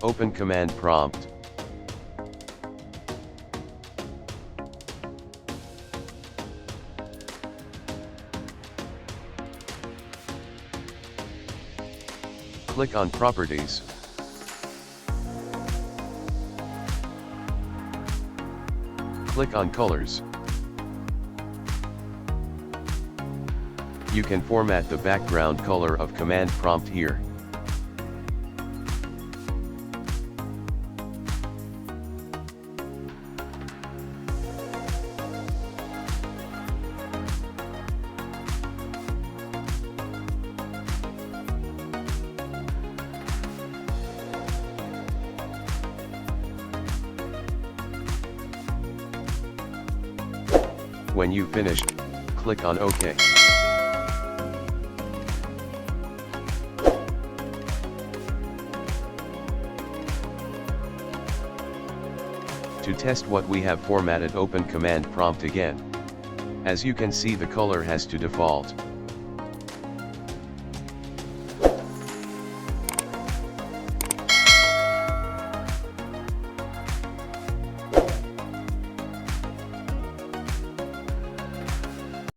Open command prompt. Click on Properties. Click on Colors. You can format the background color of command prompt here. When you finish, click on OK. To test what we have formatted, open command prompt again. As you can see, the color has to default.